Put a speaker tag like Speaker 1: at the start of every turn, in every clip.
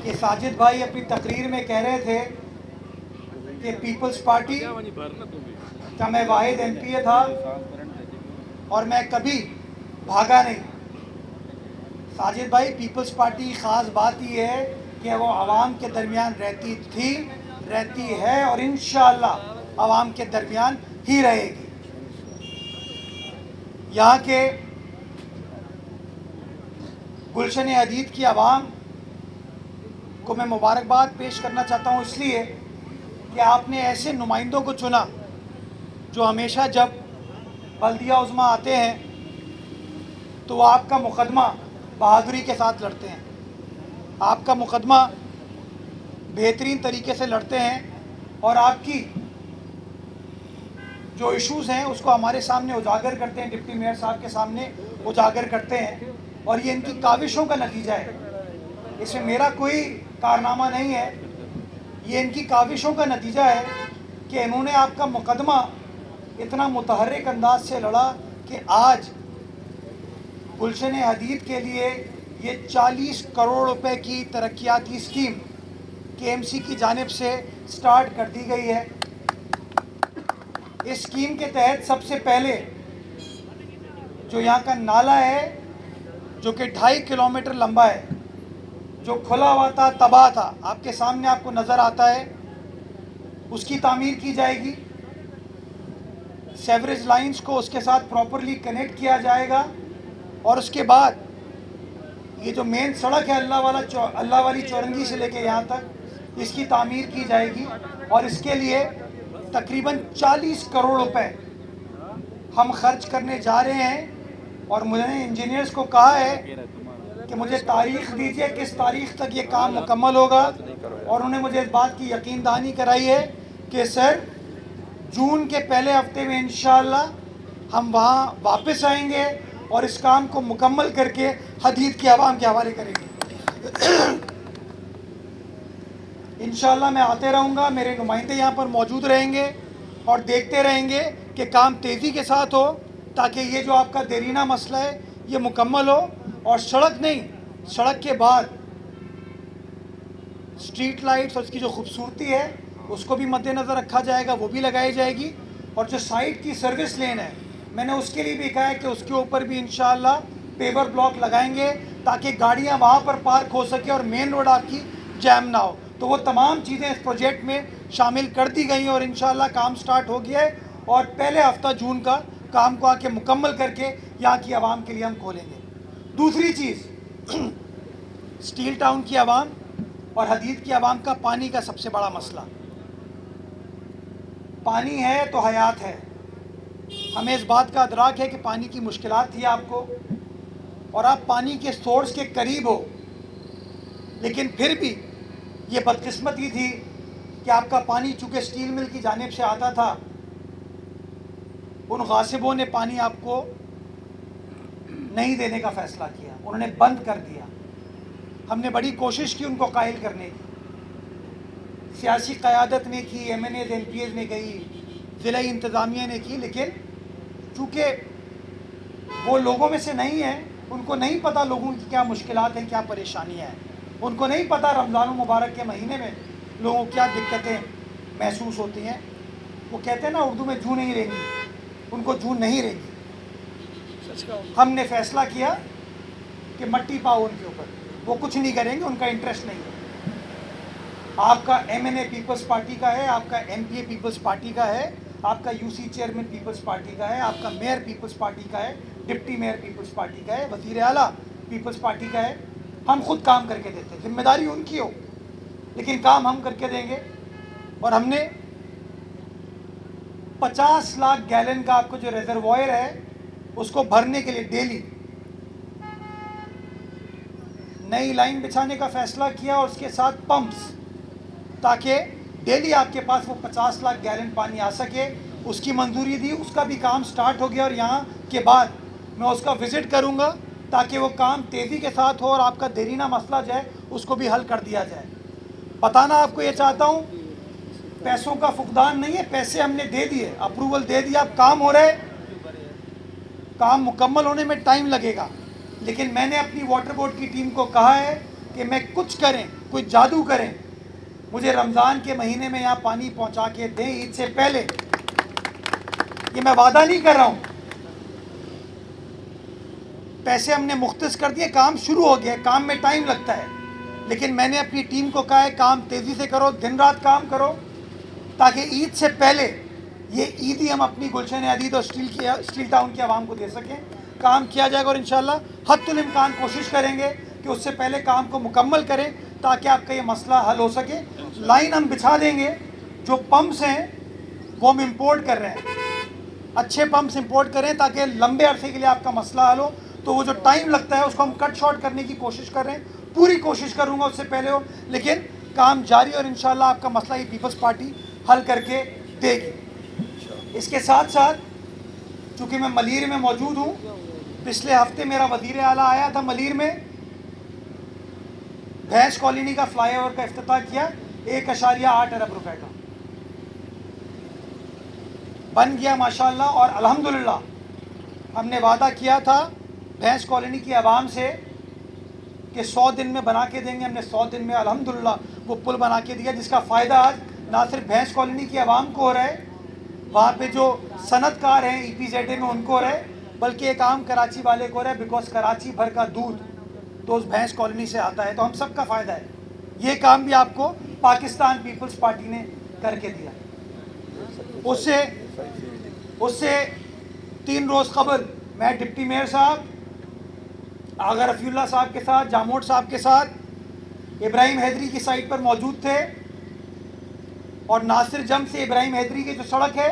Speaker 1: कि साजिद भाई अपनी तकरीर में कह रहे थे कि पीपल्स पार्टी का मैं वाहिद एमपीए था और मैं कभी भागा नहीं। साजिद भाई, पीपल्स पार्टी की ख़ास बात ये है कि वो आवाम के दरमियान रहती थी, रहती है और इंशाअल्लाह आवाम के दरमियान ही रहेगी। यहाँ के गुलशन हदीद की आवाम को मैं मुबारकबाद पेश करना चाहता हूँ, इसलिए कि आपने ऐसे नुमाइंदों को चुना जो हमेशा जब बल्दिया उज़्मा आते हैं तो आपका मुकदमा बहादुरी के साथ लड़ते हैं, आपका मुकदमा बेहतरीन तरीके से लड़ते हैं और आपकी जो इश्यूज़ हैं उसको हमारे सामने उजागर करते हैं, डिप्टी मेयर साहब के सामने उजागर करते हैं और ये इनकी काविशों का नतीजा है। इसमें मेरा कोई कारनामा नहीं है, ये इनकी काविशों का नतीजा है कि इन्होंने आपका मुकदमा इतना मुतहर्रिक अंदाज से लड़ा कि आज गुलशन हदीद के लिए ये 40 करोड़ रुपए की तरक्याती स्कीम केएमसी की जानिब से स्टार्ट कर दी गई है। इस स्कीम के तहत सबसे पहले जो यहाँ का नाला है, जो कि 2.5 किलोमीटर लंबा है, जो खुला हुआ था, तबाह था, आपके सामने आपको नज़र आता है, उसकी तामीर की जाएगी। सेवरेज लाइंस को उसके साथ प्रॉपरली कनेक्ट किया जाएगा और उसके बाद ये जो मेन सड़क है अल्लाह वाली चौरंगी से लेके यहाँ तक, इसकी तामीर की जाएगी और इसके लिए तकरीबन 40 करोड़ रुपए हम खर्च करने जा रहे हैं। और मैंने इंजीनियर्स को कहा है कि मुझे तारीख दीजिए किस तारीख तक ये काम मुकम्मल होगा और उन्होंने मुझे इस बात की यकीन दहानी कराई है कि सर जून के पहले हफ्ते में इंशाअल्लाह हम वहाँ वापस आएंगे और इस काम को मुकम्मल करके हदीद की आवाम के हवाले करेंगे। इंशाअल्लाह मैं आते रहूँगा, मेरे नुमाइंदे यहाँ पर मौजूद रहेंगे और देखते रहेंगे कि काम तेज़ी के साथ हो ताकि ये जो आपका देरीना मसला है ये मुकम्मल हो। और सड़क नहीं, सड़क के बाद स्ट्रीट लाइट्स और उसकी जो खूबसूरती है उसको भी मद्देनज़र रखा जाएगा, वो भी लगाई जाएगी। और जो साइड की सर्विस लेन है, मैंने उसके लिए भी कहा है कि उसके ऊपर भी इंशाअल्लाह पेवर ब्लॉक लगाएंगे ताकि गाड़ियाँ वहाँ पर पार्क हो सके और मेन रोड आपकी जैम ना हो। तो वो तमाम चीज़ें इस प्रोजेक्ट में शामिल कर दी गई हैं और इंशाअल्लाह काम स्टार्ट हो गया है और पहले हफ्ता जून का काम को आके मुकम्मल करके यहाँ की आवाम के लिए हम खोलेंगे। दूसरी चीज़, स्टील टाउन की आवाम और हदीद की आवाम का पानी का सबसे बड़ा मसला। पानी है तो हयात है, हमें इस बात का अदराक है कि पानी की मुश्किलात थी आपको और आप पानी के सोर्स के करीब हो, लेकिन फिर भी ये बदकिस्मती थी कि आपका पानी चूँकि स्टील मिल की जानिब से आता था, उन गासिबों ने पानी आपको नहीं देने का फ़ैसला किया, उन्होंने बंद कर दिया। हमने बड़ी कोशिश की उनको कायल करने की, सियासी क़यादत ने की, MNAs MPs ने गई, ज़िला इंतज़ामिया ने की, लेकिन चूँकि वो लोगों में से नहीं है, उनको नहीं पता लोगों की क्या मुश्किलात हैं, क्या परेशानियाँ हैं, उनको नहीं पता रमज़ान मुबारक के महीने में लोगों को क्या दिक्कतें महसूस होती हैं। वो कहते हैं ना उर्दू में, जूं नहीं रहेंगी, उनको जूं नहीं रहेंगी। हमने फ़ैसला किया कि मट्टी पाओ उनके ऊपर, वो कुछ नहीं करेंगे, उनका इंटरेस्ट नहीं है। आपका MNA पीपल्स पार्टी का है, आपका MPA पीपल्स पार्टी का है, आपका UC चेयरमैन पीपल्स पार्टी का है, आपका मेयर पीपल्स पार्टी का है, डिप्टी मेयर पीपल्स पार्टी का है, वज़ीर आला पीपल्स पार्टी का है। हम खुद काम करके देते हैं, जिम्मेदारी उनकी हो लेकिन काम हम करके देंगे। और हमने 50 लाख गैलन का आपको जो रिजर्वॉयर है उसको भरने के लिए डेली नई लाइन बिछाने का फ़ैसला किया और उसके साथ पंप्स, ताकि डेली आपके पास वो 50 लाख गैलन पानी आ सके, उसकी मंजूरी दी, उसका भी काम स्टार्ट हो गया। और यहाँ के बाद मैं उसका विज़िट करूँगा ताकि वो काम तेज़ी के साथ हो और आपका देरीना मसला जो है उसको भी हल कर दिया जाए। बताना आपको ये चाहता हूँ, पैसों का फुकदान नहीं है, पैसे हमने दे दिए, अप्रूवल दे दिया, अब काम हो रहा है, काम मुकम्मल होने में टाइम लगेगा। लेकिन मैंने अपनी वाटर बोर्ड की टीम को कहा है कि मैं कुछ करें, कोई जादू करें, मुझे रमज़ान के महीने में यहाँ पानी पहुँचा के दें ईद से पहले। ये मैं वादा नहीं कर रहा हूँ, पैसे हमने मुख्तस कर दिए, काम शुरू हो गया। काम में टाइम लगता है, लेकिन मैंने अपनी टीम को कहा है काम तेज़ी से करो, दिन रात काम करो, ताकि ईद से पहले ये ईद ही हम अपनी गुलशन अदीद और स्टील टाउन की आवाम को दे सकें। काम किया जाएगा और इंशाल्लाह हद्दुल इम्कान कोशिश करेंगे कि उससे पहले काम को मुकम्मल करें, ताकि आपका ये मसला हल हो सके। लाइन हम बिछा देंगे, जो पम्प्स हैं वो हम इम्पोर्ट कर रहे हैं, अच्छे पम्प्स इंपोर्ट करें ताकि लंबे अरसे के लिए आपका मसला हल हो। तो वो जो टाइम लगता है उसको हम कट शॉर्ट करने की कोशिश कर रहे हैं, पूरी कोशिश करूँगा उससे पहले हो, लेकिन काम जारी और इंशाल्लाह आपका मसला ये पीपल्स पार्टी हल करके देगी। इसके साथ साथ चूँकि मैं मलीर में मौजूद हूँ, पिछले हफ्ते मेरा वज़ीर आला आया था मलीर में, भैंस कॉलोनी का फ्लाईओवर का इफ्तिताह किया, 1.8 अरब रुपए का बन गया माशाल्लाह। और अल्हम्दुलिल्लाह हमने वादा किया था भैंस कॉलोनी की आवाम से कि 100 दिन में बना के देंगे। हमने 100 दिन में अल्हम्दुलिल्लाह वो पुल बना के दिया, जिसका फ़ायदा आज ना सिर्फ भैंस कॉलोनी की आवाम को हो रहा है, वहाँ पे जो सनतकार हैं EPZA में उनको हो रहा है, बल्कि एक आम कराची वाले को हो रहा है, बिकॉज कराची भर का दूध तो उस भैंस कॉलोनी से आता है, तो हम सब का फ़ायदा है। ये काम भी आपको पाकिस्तान पीपल्स पार्टी ने करके दिया। उससे 3 रोज़ कबल मैं डिप्टी मेयर साहब, आगा रफ़ीउल्लाह साहब के साथ, जामोट साहब के साथ इब्राहिम हैदरी की साइट पर मौजूद थे, और नासिर जम से इब्राहिम हैदरी की जो सड़क है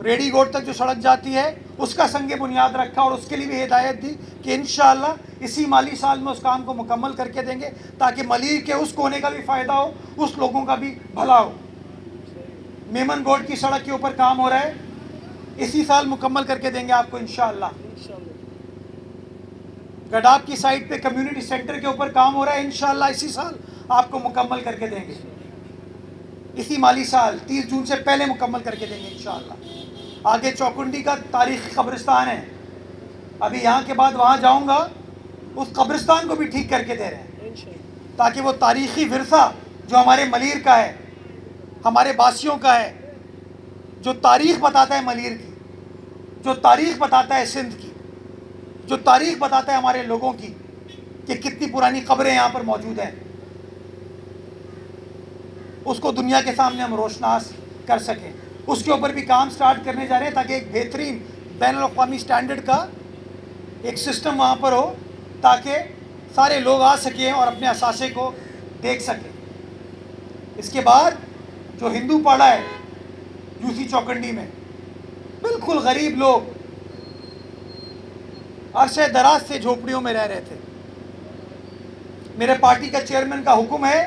Speaker 1: रेडी गोड तक जो सड़क जाती है उसका संगे बुनियाद रखा, और उसके लिए भी हिदायत दी कि इंशाअल्लाह इसी माली साल में उस काम को मुकम्मल करके देंगे, ताकि मलीर के उस कोने का भी फ़ायदा हो, उस लोगों का भी भला हो। मेमन गोड की सड़क के ऊपर काम हो रहा है, इसी साल मुकम्मल करके देंगे आपको इंशाअल्लाह। गडाब की साइड पे कम्युनिटी सेंटर के ऊपर काम हो रहा है, इंशाअल्लाह इसी साल आपको मुकम्मल करके देंगे, इसी माली साल 30 जून से पहले मुकम्मल करके देंगे इंशाअल्लाह। आगे चौकुंडी का तारीखी कब्रिस्तान है, अभी यहाँ के बाद वहाँ जाऊँगा, उस कब्रिस्तान को भी ठीक करके दे रहे हैं, ताकि वो तारीखी विरसा जो हमारे मलीर का है, हमारे बासियों का है, जो तारीख़ बताता है मलीर की, जो तारीख़ बताता है सिंध की, जो तारीख़ बताता है हमारे लोगों की कि कितनी पुरानी कब्रें यहाँ पर मौजूद हैं, उसको दुनिया के सामने हम रोशनास कर सकें। उसके ऊपर भी काम स्टार्ट करने जा रहे हैं, ताकि एक बेहतरीन बैनुल-अक़वामी स्टैंडर्ड का एक सिस्टम वहाँ पर हो, ताकि सारे लोग आ सकें और अपने असासे को देख सकें। इसके बाद जो हिंदू पाड़ा है यूसी चौकंडी में, बिल्कुल गरीब लोग अरसे दराज से झोपड़ियों में रह रहे थे। मेरे पार्टी का चेयरमैन का हुक्म है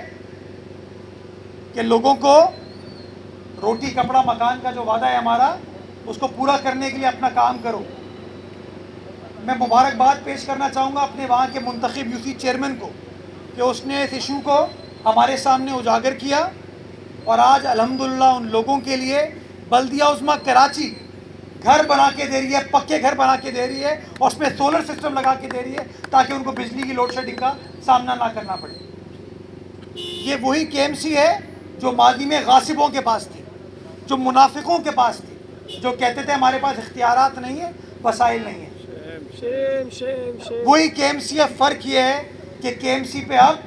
Speaker 1: कि लोगों को रोटी कपड़ा मकान का जो वादा है हमारा, उसको पूरा करने के लिए अपना काम करो। मैं मुबारकबाद पेश करना चाहूँगा अपने वहाँ के मुंतखब यूसी चेयरमैन को कि उसने इस इशू को हमारे सामने उजागर किया, और आज अल्हम्दुलिल्लाह उन लोगों के लिए बल्दिया उस्मा कराची घर बना के दे रही है, पक्के घर बना के दे रही है, और उसमें सोलर सिस्टम लगा के दे रही है, ताकि उनको बिजली की लोड शेडिंग का सामना ना करना पड़े। ये वही KMC है जो माजी में गासिबों के पास थी, जो मुनाफिकों के पास थी, जो कहते थे हमारे पास इख्तियारात नहीं है, वसाइल नहीं है। वही KMC है। फ़र्क ये है कि KMC पे अब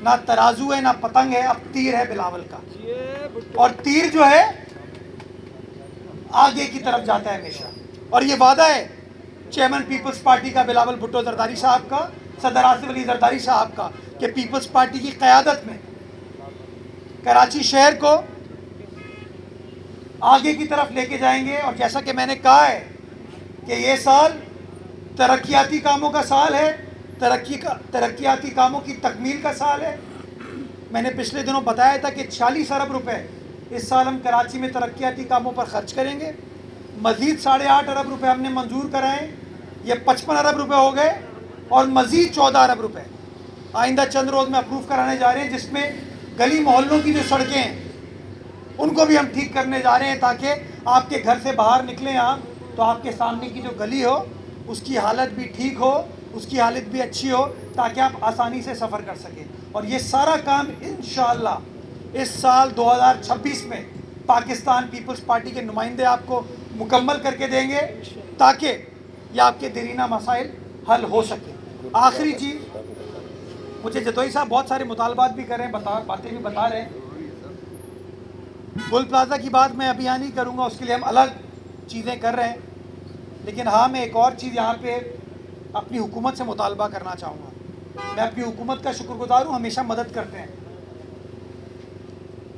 Speaker 1: ना तराजू है ना पतंग है, अब तीर है बिलावल का, और तीर जो है आगे की तरफ जाता है हमेशा। और ये वादा है चेयरमैन पीपल्स पार्टी का बिलावल भुट्टो जरदारी साहब का, सदर आसिफ अली जरदारी साहब का, कि पीपल्स पार्टी की क़यादत में कराची शहर को आगे की तरफ लेके जाएंगे। और जैसा कि मैंने कहा है कि ये साल तरक्याती कामों का साल है, तरक्याती कामों की तकमील का साल है। मैंने पिछले दिनों बताया था कि 40 अरब रुपए इस साल हम कराची में तरक्याती कामों पर ख़र्च करेंगे। मज़ीद 8.5 अरब रुपए हमने मंजूर कराएँ, ये 55 अरब रुपए हो गए, और मज़ीद 14 अरब रुपए आइंदा चंद रोज़ में अप्रूव कराने जा रहे हैं, जिसमें गली मोहल्लों की जो सड़कें हैं उनको भी हम ठीक करने जा रहे हैं, ताकि आपके घर से बाहर निकलें आप तो आपके सामने की जो गली हो उसकी हालत भी ठीक हो, उसकी हालत भी अच्छी हो, ताकि आप आसानी से सफ़र कर सकें। और ये सारा काम इंशाअल्लाह इस साल 2026 में पाकिस्तान पीपल्स पार्टी के नुमाइंदे आपको मुकम्मल करके देंगे, ताकि ये आपके देरीना मसाइल हल हो सके। आखिरी चीज़, मुझे जतोई साहब बहुत सारे मुतालबात भी कर रहे हैं, बातें भी बता रहे हैं। गोल प्लाजा की बात मैं अभी यहाँ नहीं करूँगा, उसके लिए हम अलग चीज़ें कर रहे हैं। लेकिन हाँ, मैं एक और चीज़ यहाँ पे अपनी हुकूमत से मुतालबा करना चाहूँगा। मैं अपनी हुकूमत का शुक्रगुजार हूँ, हमेशा मदद करते हैं।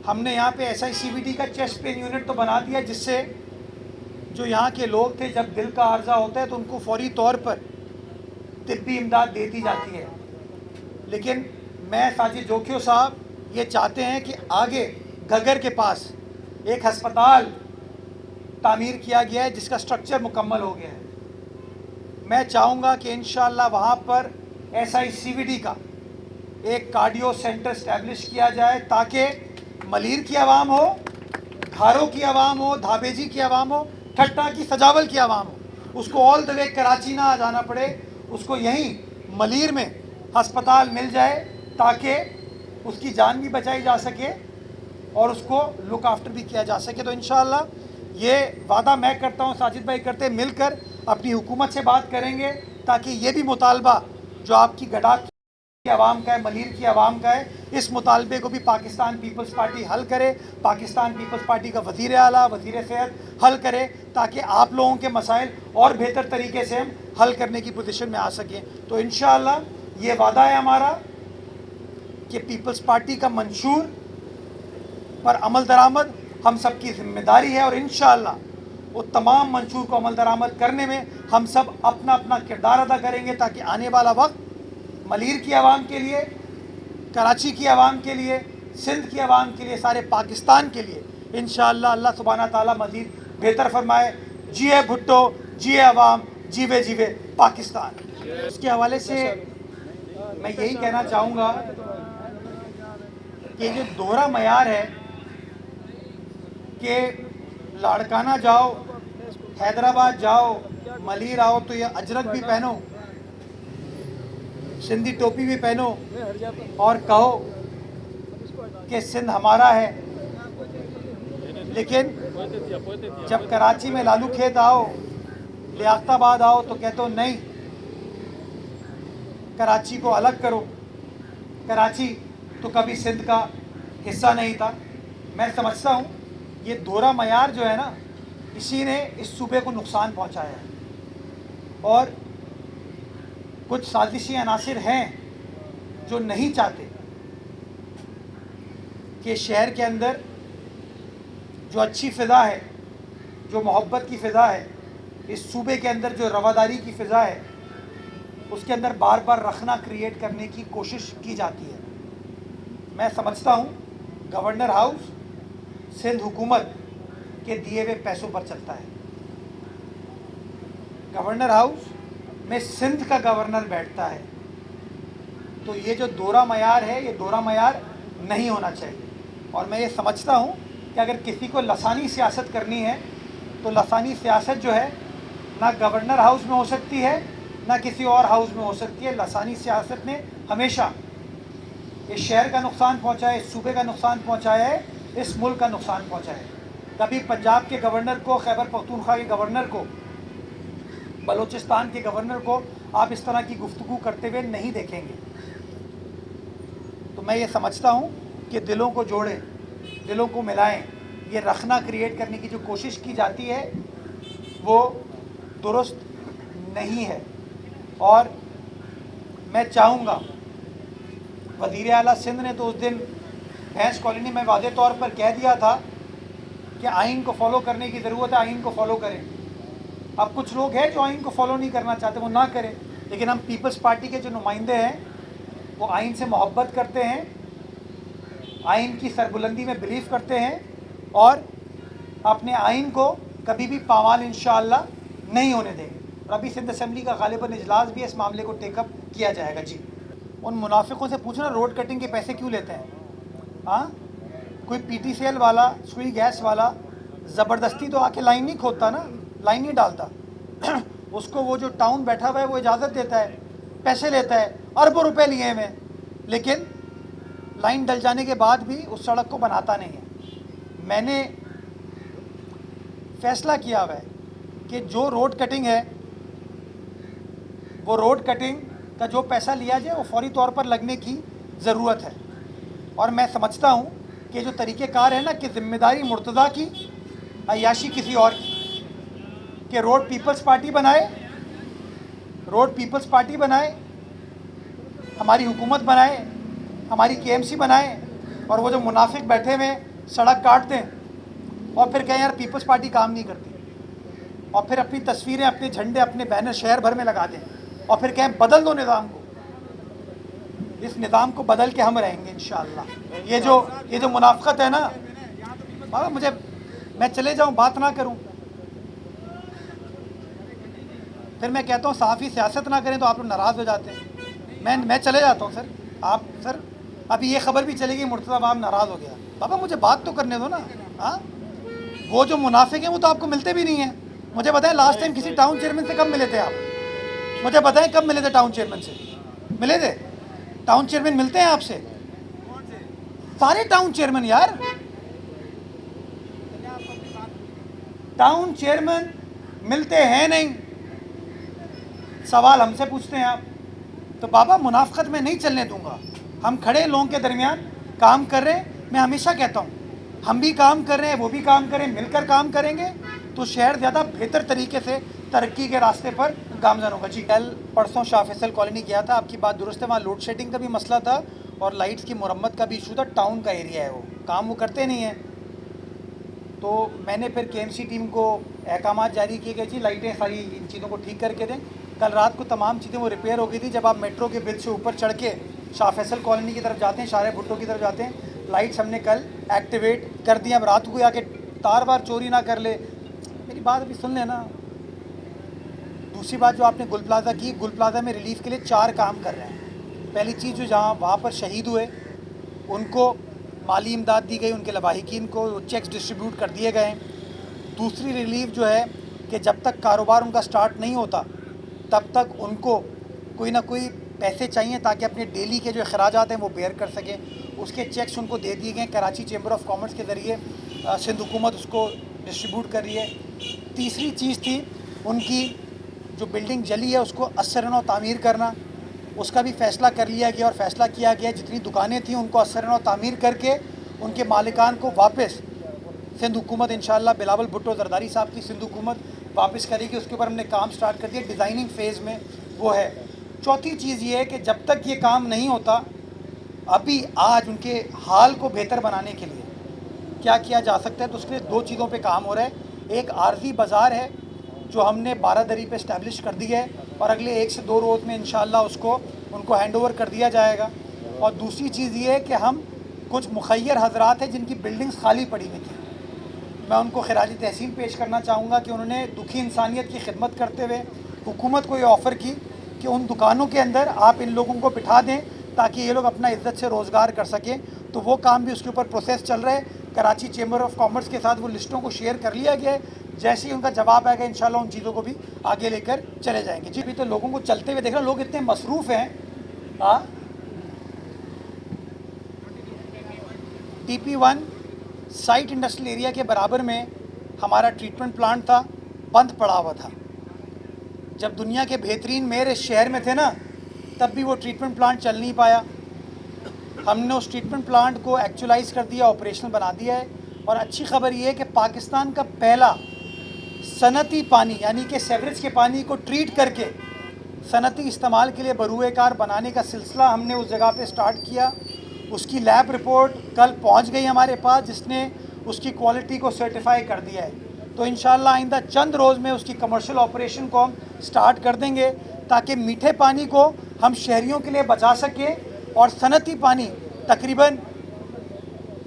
Speaker 1: हमने यहाँ पे SICVD का चेस्ट पेन यूनिट तो बना दिया, जिससे जो यहाँ के लोग थे, जब दिल का आर्जा होता है तो उनको फौरी तौर पर तिब्बी इमदाद देती जाती है। लेकिन मैं साजिद जोखियो साहब ये चाहते हैं कि आगे घगर के पास एक हस्पताल तामीर किया गया है, जिसका स्ट्रक्चर मुकम्मल हो गया है। मैं चाहूँगा कि इंशाअल्लाह वहाँ पर SICVD का एक कार्डियो सेंटर इस्टेब्लिश किया जाए, ताकि मलीर की आवाम हो, घारों की आवाम हो, धाबेजी की आवाम हो, ठट्टा की, सजावल की आवाम हो, उसको ऑल द वे कराची ना जाना पड़े, उसको यहीं मलीर में हस्पताल मिल जाए, ताकि उसकी जान भी बचाई जा सके और उसको लुक आफ्टर भी किया जा सके। तो इंशाअल्लाह ये वादा मैं करता हूँ, साजिद भाई करते, मिलकर अपनी हुकूमत से बात करेंगे, ताकि ये भी मुतालबा जो आपकी गडाक की आवाम का है, मलीर की आवाम का है, इस मुतालबे को भी पाकिस्तान पीपल्स पार्टी हल करे। पाकिस्तान पीपल्स पार्टी का वज़ीर आला, वज़ीर सेहत हल करे, ताकि आप लोगों के मसाइल और बेहतर तरीके से हम हल करने की पोजीशन में आ सकें। तो इंशाअल्लाह ये वादा है हमारा कि पीपल्स पार्टी का मंशूर पर अमल दरामद हम सब की जिम्मेदारी है, और इंशाअल्लाह वो तमाम मंशूर को अमल दरामद करने में हम सब अपना अपना किरदार अदा करेंगे, ताकि आने वाला वक्त मलीर की आवाम के लिए, कराची की आवाम के लिए, सिंध की आवाम के लिए, सारे पाकिस्तान के लिए इंशाअल्लाह अल्लाह सुब्हाना ताला मज़ीद बेहतर फरमाए। जिए भुट्टो, जिए आवाम, जीवे जीवे पाकिस्तान। उसके हवाले से मैं यही कहना चाहूँगा कि जो दोहरा मयार है कि लाड़काना जाओ, हैदराबाद जाओ, मलीर आओ तो ये अजरक भी पहनो, सिंधी टोपी भी पहनो और कहो कि सिंध हमारा है। लेकिन जब कराची में लालू खेत आओ, लियाकताबाद आओ तो कहते हो नहीं, कराची को अलग करो, कराची तो कभी सिंध का हिस्सा नहीं था। मैं समझता हूँ ये दोहरा मयार जो है ना, इसी ने इस सूबे को नुकसान पहुँचाया है। और कुछ साजिशी अनासिर हैं जो नहीं चाहते कि शहर के अंदर जो अच्छी फ़िज़ा है, जो मोहब्बत की फ़िज़ा है, इस सूबे के अंदर जो रवादारी की फ़िज़ा है, उसके अंदर बार बार रखना क्रिएट करने की कोशिश की जाती है। मैं समझता हूँ गवर्नर हाउस सिंध हुकूमत के दिए हुए पैसों पर चलता है। गवर्नर हाउस में सिंध का गवर्नर बैठता है। तो ये जो दोहरा मयार है, ये दोहरा मयार नहीं होना चाहिए। और मैं ये समझता हूँ कि अगर किसी को लसानी सियासत करनी है तो लसानी सियासत जो है ना गवर्नर हाउस में हो सकती है, ना किसी और हाउस में हो सकती है। लसानी सियासत ने हमेशा इस शहर का नुकसान पहुँचाया है, इस सूबे का नुकसान पहुँचाया है, इस मुल्क का नुकसान पहुँचाया है। कभी पंजाब के गवर्नर को, खैबर पख्तूनख्वा के गवर्नर को, बलूचिस्तान के गवर्नर को आप इस तरह की गुफ्तगू करते हुए नहीं देखेंगे। तो मैं ये समझता हूँ कि दिलों को जोड़ें, दिलों को मिलाएं। ये रखना क्रिएट करने की जो कोशिश की जाती है वो दुरुस्त नहीं है। और मैं चाहूँगा, वज़ीर आला सिंध ने तो उस दिन भैंस कॉलोनी में वादे तौर पर कह दिया था कि आइन को फॉलो करने की ज़रूरत है, आइन को फॉलो करें। अब कुछ लोग हैं जो आइन को फॉलो नहीं करना चाहते, वो ना करें। लेकिन हम पीपल्स पार्टी के जो नुमाइंदे हैं वो आइन से मोहब्बत करते हैं, आइन की सरबुलंदी में बिलीव करते हैं, और अपने आइन को कभी भी पामाल इंशाअल्लाह नहीं होने देंगे। और अभी सिंध असम्बली का गालिबन इजलास भी इस मामले को टेकअप किया जाएगा। जी, उन मुनाफिकों से पूछना रोड कटिंग के पैसे क्यों लेते हैं। हाँ, कोई PTCL वाला, सुई गैस वाला ज़बरदस्ती तो आके लाइन नहीं खोदता ना, लाइन नहीं डालता उसको वो जो टाउन बैठा हुआ है वो इजाज़त देता है पैसे लेता है, अरबों रुपए लिए हुए, लेकिन लाइन डल जाने के बाद भी उस सड़क को बनाता नहीं है। मैंने फैसला किया हुआ है कि जो रोड कटिंग है, वो रोड कटिंग का जो पैसा लिया जाए वो फौरी तौर पर लगने की ज़रूरत है। और मैं समझता हूँ कि जो तरीक़ेकार है ना कि ज़िम्मेदारी मुर्तज़ा की, अय्याशी किसी और की, कि रोड पीपल्स पार्टी बनाए, रोड पीपल्स पार्टी बनाए, हमारी हुकूमत बनाए, हमारी केएमसी बनाए, और वो जो मुनाफिक बैठे हुए सड़क काट दें और फिर कहें यार पीपल्स पार्टी काम नहीं करती, और फिर अपनी तस्वीरें, अपने झंडे, अपने बैनर शहर भर में लगा दें और फिर कहें बदल दो निज़ाम को। इस निज़ाम को बदल के हम रहेंगे इंशाअल्लाह। ये जो मुनाफिकत है ना, बाबा मुझे, मैं चले जाऊं बात ना करूं, फिर मैं कहता हूं सहाफ़ी सियासत ना करें तो आप लोग नाराज़ हो जाते हैं। मैं चले जाता हूं सर। आप सर अभी ये खबर भी चलेगी मुर्तज़ा बाब नाराज़ हो गया। बाबा मुझे बात तो करने दो ना। हाँ, वो जो मुनाफिक हैं वो तो आपको मिलते भी नहीं हैं। मुझे बताएं लास्ट टाइम किसी टाउन चेयरमैन से कब मिले थे आप? मुझे बताएं कब मिले थे टाउन चेयरमैन से? मिले थे? टाउन चेयरमैन मिलते हैं आपसे? सारे टाउन चेयरमैन यार, टाउन चेयरमैन मिलते हैं नहीं, सवाल हमसे पूछते हैं आप। तो बाबा मुनाफिकत में नहीं चलने दूंगा। हम खड़े लोगों के दरमियान काम कर रहे हैं। मैं हमेशा कहता हूँ हम भी काम कर रहे हैं, वो भी काम करें, मिलकर काम करेंगे तो शहर ज़्यादा बेहतर तरीके से तरक्की के रास्ते पर गामजन होगा। जी, कल परसों शाह फैसल कॉलोनी गया था, आपकी बात दुरुस्त है, वहाँ लोड शेडिंग का भी मसला था और लाइट्स की मुरम्मत का भी इशू था। टाउन का एरिया है, वो काम वो करते नहीं हैं। तो मैंने फिर केएमसी टीम को अहकामात जारी किए गए, जी लाइटें सारी इन चीज़ों को ठीक करके दें। कल रात को तमाम चीज़ें वो रिपेयर हो गई थी। जब आप मेट्रो के ब्रिज से ऊपर चढ़ के शाह फैसल कॉलोनी की तरफ जाते हैं, शारे भुट्टो की तरफ जाते हैं, लाइट्स हमने कल एक्टिवेट कर दी। अब रात को आके तार बार चोरी ना कर ले। मेरी बात अभी सुन लेना। दूसरी बात जो आपने गुल प्लाज़ा की, गुल प्लाज़ा में रिलीफ के लिए 4 काम कर रहे हैं। पहली चीज़ जो जहाँ वहाँ पर शहीद हुए उनको माली इमदाद दी गई, उनके लवाहिकीन को चेक्स डिस्ट्रीब्यूट कर दिए गए। दूसरी रिलीफ जो है कि जब तक कारोबार उनका स्टार्ट नहीं होता तब तक उनको कोई ना कोई पैसे चाहिए ताकि अपने डेली के जो अखराजात हैं वो बेयर कर सकें। उसके चेक्स उनको दे दिए गए। कराची चैम्बर ऑफ कॉमर्स के ज़रिए सिंध हुकूमत उसको डिस्ट्रीब्यूट कर रही है। तीसरी चीज़ थी उनकी जो बिल्डिंग जली है उसको असरनो तामीर करना, उसका भी फ़ैसला कर लिया गया और फ़ैसला किया गया जितनी दुकानें थीं उनको असरनो तामीर करके उनके मालिकान को वापस सिंध हुकूमत इंशाअल्लाह बिलावल भुट्टो जरदारी साहब की सिंध हुकूमत वापस करेगी। उसके ऊपर हमने काम स्टार्ट कर दिया, डिज़ाइनिंग फ़ेज़ में वो है। चौथी चीज़ ये है कि जब तक ये काम नहीं होता, अभी आज उनके हाल को बेहतर बनाने के लिए क्या किया जा सकता है, तो उसके लिए 2 चीज़ों पे काम हो रहा है। एक आर्जी बाज़ार है जो हमने 12 दरी पे इस्टेब्लिश कर दी है और अगले 1 से 2 रोज़ में इंशाअल्लाह उसको उनको हैंड ओवर कर दिया जाएगा। और दूसरी चीज़ ये है कि हम कुछ मुखय्यर हजरात हैं जिनकी बिल्डिंग्स खाली पड़ी हुई थी, मैं उनको खिराज तहसीन पेश करना चाहूँगा कि उन्होंने दुखी इंसानियत की खिदमत करते हुए हुकूमत को ये ऑफ़र की कि उन दुकानों के अंदर आप इन लोगों को बिठा दें ताकि ये लोग अपना इज़्ज़त से रोज़गार कर सकें। तो वो काम भी उसके ऊपर प्रोसेस चल रहा है। कराची चैम्बर ऑफ कॉमर्स के साथ वो लिस्टों को शेयर कर लिया गया है। जैसे ही उनका जवाब आएगा इंशाल्लाह उन चीज़ों को भी आगे लेकर चले जाएंगे। जी, भी तो लोगों को चलते हुए देख रहे हैं, लोग इतने मसरूफ़ हैं। TP1 साइट इंडस्ट्रियल एरिया के बराबर में हमारा ट्रीटमेंट प्लांट था, बंद पड़ा हुआ था। जब दुनिया के बेहतरीन मेयर इस शहर में थे ना, तब भी वो ट्रीटमेंट प्लांट चल नहीं पाया। हमने उस ट्रीटमेंट प्लांट को एक्चुअलाइज़ कर दिया, ऑपरेशनल बना दिया है। और अच्छी खबर ये है कि पाकिस्तान का पहला सनती पानी यानी कि सेवरेज के पानी को ट्रीट करके सनती इस्तेमाल के लिए बरूए कार बनाने का सिलसिला हमने उस जगह पे स्टार्ट किया। उसकी लैब रिपोर्ट कल पहुंच गई हमारे पास, जिसने उसकी क्वालिटी को सर्टिफाई कर दिया है। तो इंशाअल्लाह आइंदा चंद रोज़ में उसकी कमर्शियल ऑपरेशन को हम स्टार्ट कर देंगे ताकि मीठे पानी को हम शहरियों के लिए बचा सकें। और सनती पानी तकरीबन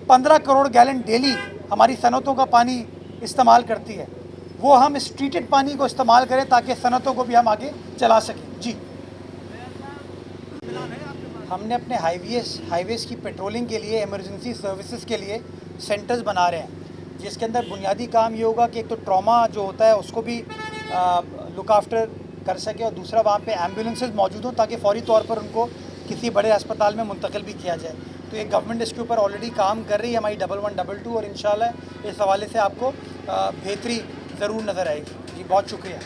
Speaker 1: 15 करोड़ गैलन डेली हमारी सनतों का पानी इस्तेमाल करती है, वो हम इस ट्रीटेड पानी को इस्तेमाल करें ताकि सनतों को भी हम आगे चला सकें। जी, हमने अपने हाईवेज़ की पेट्रोलिंग के लिए, इमरजेंसी सर्विसेज के लिए सेंटर्स बना रहे हैं, जिसके अंदर बुनियादी काम ये होगा कि एक तो ट्रॉमा जो होता है उसको भी लुक आफ्टर कर सके और दूसरा वहाँ पे एम्बुलेंसेज मौजूद हों ताकि फौरी तौर पर उनको किसी बड़े अस्पताल में मुंतकिल भी किया जाए। तो ये गवर्नमेंट इसके ऊपर ऑलरेडी काम कर रही है हमारी 1112 और इंशाल्लाह इस हवाले से आपको बेहतरी ज़रूर नज़र आएगी। जी बहुत शुक्रिया।